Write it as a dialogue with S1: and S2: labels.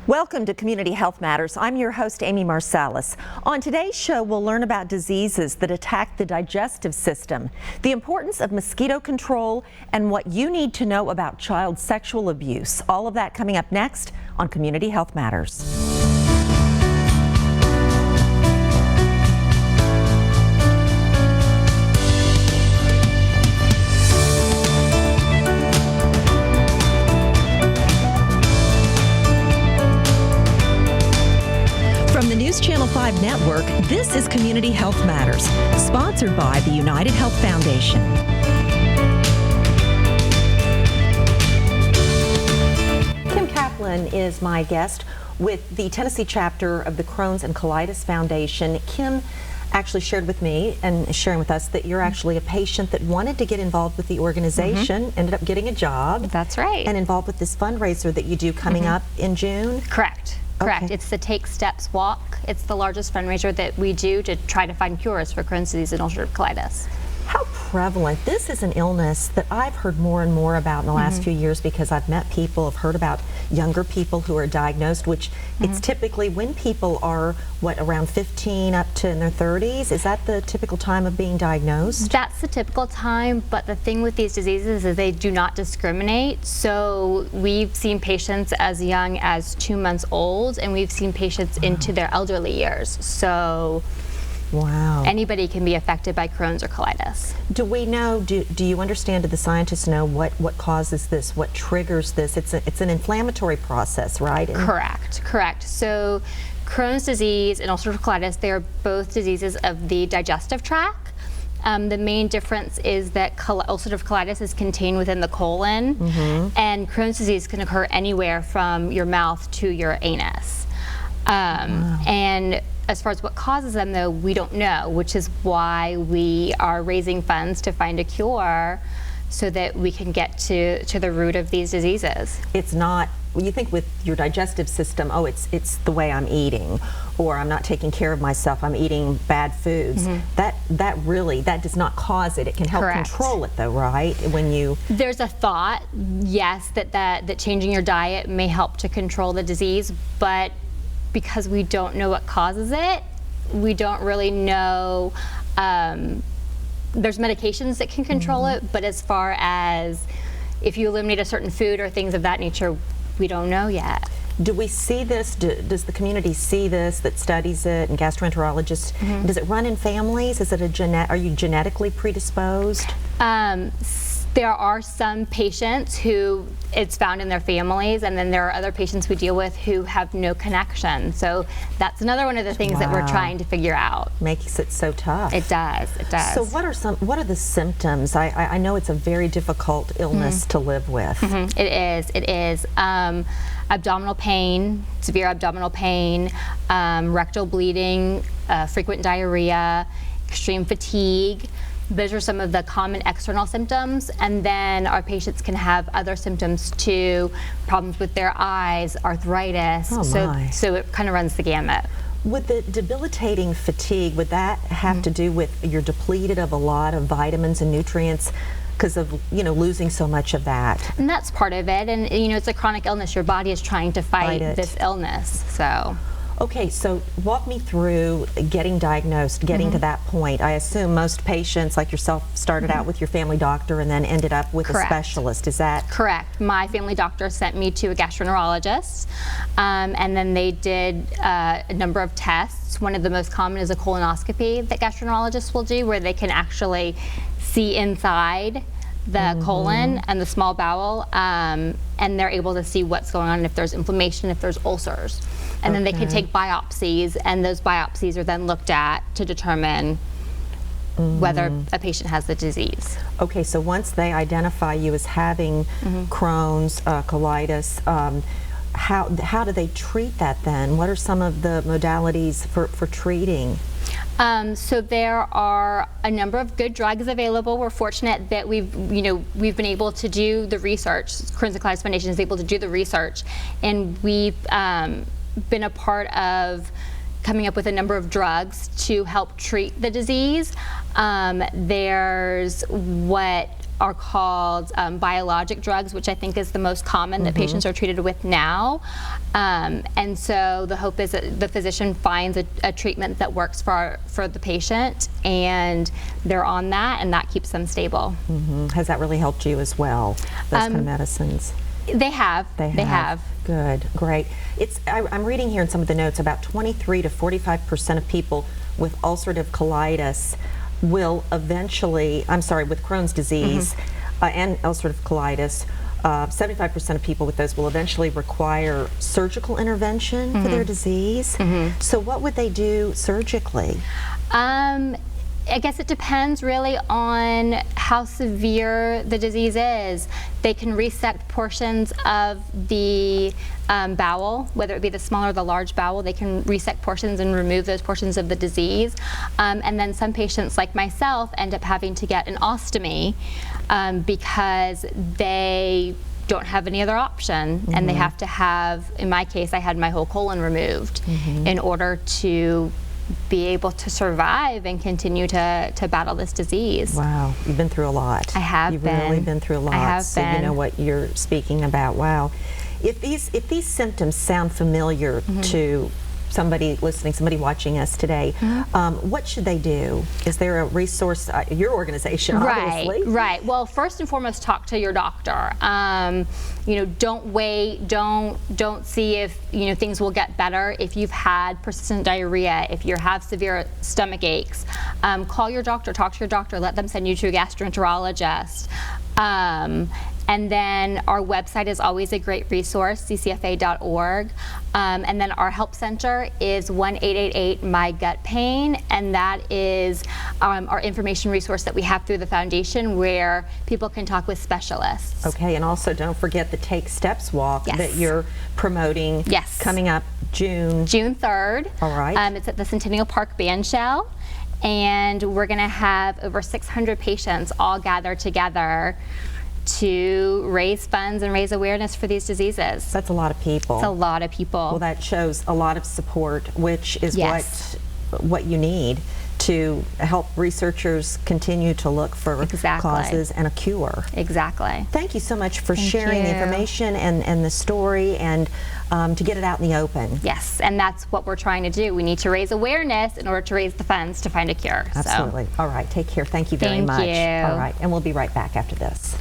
S1: Welcome to Community Health Matters. I'm your host, Amy Marsalis. On today's show, we'll learn about diseases that attack the digestive system, the importance of mosquito control, and what you need to know about child sexual abuse. All of that coming up next on Community Health Matters. From the News Channel 5 network, this is Community Health Matters, sponsored by the United Health Foundation. Kim Kaplan is my guest with the Tennessee chapter of the Crohn's and Colitis Foundation. Kim actually shared with me and sharing with us that you're actually a patient that wanted to get involved with the organization, ended up getting a job.
S2: That's right.
S1: And involved with this fundraiser that you do coming up in June.
S2: Correct. Correct.
S1: Okay.
S2: It's the Take Steps Walk. It's the largest fundraiser that we do to try to find cures for Crohn's disease and ulcerative colitis.
S1: How prevalent? This is an illness that I've heard more and more about in the last few years because I've met people, I've heard about younger people who are diagnosed, which it's typically when people are, around 15 up to in their 30s? Is that the typical time of being diagnosed?
S2: That's the typical time, but the thing with these diseases is they do not discriminate. So we've seen patients as young as 2 months old, and we've seen patients into their elderly years. So
S1: wow.
S2: Anybody can be affected by Crohn's or colitis.
S1: Do we know, do you understand, do the scientists know what causes this, what triggers this? It's an inflammatory process, right?
S2: Correct. So Crohn's disease and ulcerative colitis, they are both diseases of the digestive tract. The main difference is that ulcerative colitis is contained within the colon, and Crohn's disease can occur anywhere from your mouth to your anus. And as far as what causes them, though, we don't know, which is why we are raising funds to find a cure so that we can get to the root of these diseases. It's not, you think with your digestive system, oh, it's the way I'm eating, or I'm not taking care of myself, I'm eating bad foods. That does not cause it. It can help control it, though, right? There's a thought, yes, that changing your diet may help to control the disease, but because we don't know what causes it, we don't really know. There's medications that can control it, but as far as if you eliminate a certain food or things of that nature, we don't know yet.
S1: Do we see this, does the community see this that studies it, and gastroenterologists, does it run in families? Is it are you genetically predisposed?
S2: There are some patients who it's found in their families, and then there are other patients we deal with who have no connection. So that's another one of the things that we're trying to figure out.
S1: Makes it so tough.
S2: It does.
S1: So what are the symptoms? I know it's a very difficult illness to live with.
S2: It is. Abdominal pain, severe abdominal pain, rectal bleeding, frequent diarrhea, extreme fatigue. Those are some of the common external symptoms, and then our patients can have other symptoms too, problems with their eyes, arthritis, so it kind of runs the gamut.
S1: With the debilitating fatigue, would that have to do with you're depleted of a lot of vitamins and nutrients because of losing so much of that?
S2: And that's part of it, and it's a chronic illness. Your body is trying to fight this illness, so.
S1: Okay, so walk me through getting diagnosed, getting to that point. I assume most patients, like yourself, started out with your family doctor and then ended up with a specialist. Is that
S2: correct? My family doctor sent me to a gastroenterologist, and then they did a number of tests. One of the most common is a colonoscopy that gastroenterologists will do, where they can actually see inside the colon and the small bowel, and they're able to see what's going on, if there's inflammation, if there's ulcers. And then they can take biopsies, and those biopsies are then looked at to determine whether a patient has the disease.
S1: Okay, so once they identify you as having Crohn's, colitis, how do they treat that then? What are some of the modalities for treating?
S2: So there are a number of good drugs available. We're fortunate that we've been able to do the research. Crohn's and Colitis Foundation is able to do the research, and we've been a part of coming up with a number of drugs to help treat the disease. There's what are called biologic drugs, which I think is the most common that patients are treated with now. And so the hope is that the physician finds a treatment that works for the patient, and they're on that, and that keeps them stable.
S1: Has that really helped you as well, those kind of medicines?
S2: They have. They have.
S1: Good, great. I'm reading here in some of the notes about 23 to 45% of people with ulcerative colitis will eventually, with Crohn's disease and ulcerative colitis, 75% of people with those will eventually require surgical intervention for their disease. So what would they do surgically?
S2: I guess it depends really on how severe the disease is. They can resect portions of the bowel, whether it be the small or the large bowel. They can resect portions and remove those portions of the disease. And then some patients, like myself, end up having to get an ostomy because they don't have any other option, and they have to have, in my case, I had my whole colon removed in order to be able to survive and continue to battle this disease.
S1: Wow, you've been through a lot.
S2: I have
S1: You've
S2: been.
S1: really been through a lot.
S2: I have
S1: so
S2: been.
S1: You know what you're speaking about. Wow. If these symptoms sound familiar to somebody listening, somebody watching us today, what should they do? Is there a resource, your organization, obviously?
S2: Right. Well, first and foremost, talk to your doctor. You know, don't wait. Don't see if things will get better. If you've had persistent diarrhea, if you have severe stomach aches, call your doctor. Talk to your doctor. Let them send you to a gastroenterologist. And then our website is always a great resource, ccfa.org. And then our help center is 1-888-MY-GUT-PAIN, and that is our information resource that we have through the foundation where people can talk with specialists.
S1: Okay, and also don't forget the Take Steps walk that you're promoting coming up June
S2: 3rd.
S1: All right.
S2: It's at the Centennial Park Bandshell, and we're going to have over 600 patients all gather together to raise funds and raise awareness for these diseases.
S1: That's a lot of people.
S2: It's a lot of people.
S1: Well, that shows a lot of support, which is what you need to help researchers continue to look for causes and a cure.
S2: Exactly.
S1: Thank you so much for sharing the information and the story, and to get it out in the open.
S2: Yes, and that's what we're trying to do. We need to raise awareness in order to raise the funds to find a cure.
S1: Absolutely.
S2: So.
S1: All right, take care. Thank you very much.
S2: Thank you.
S1: All right, and we'll be right back after this.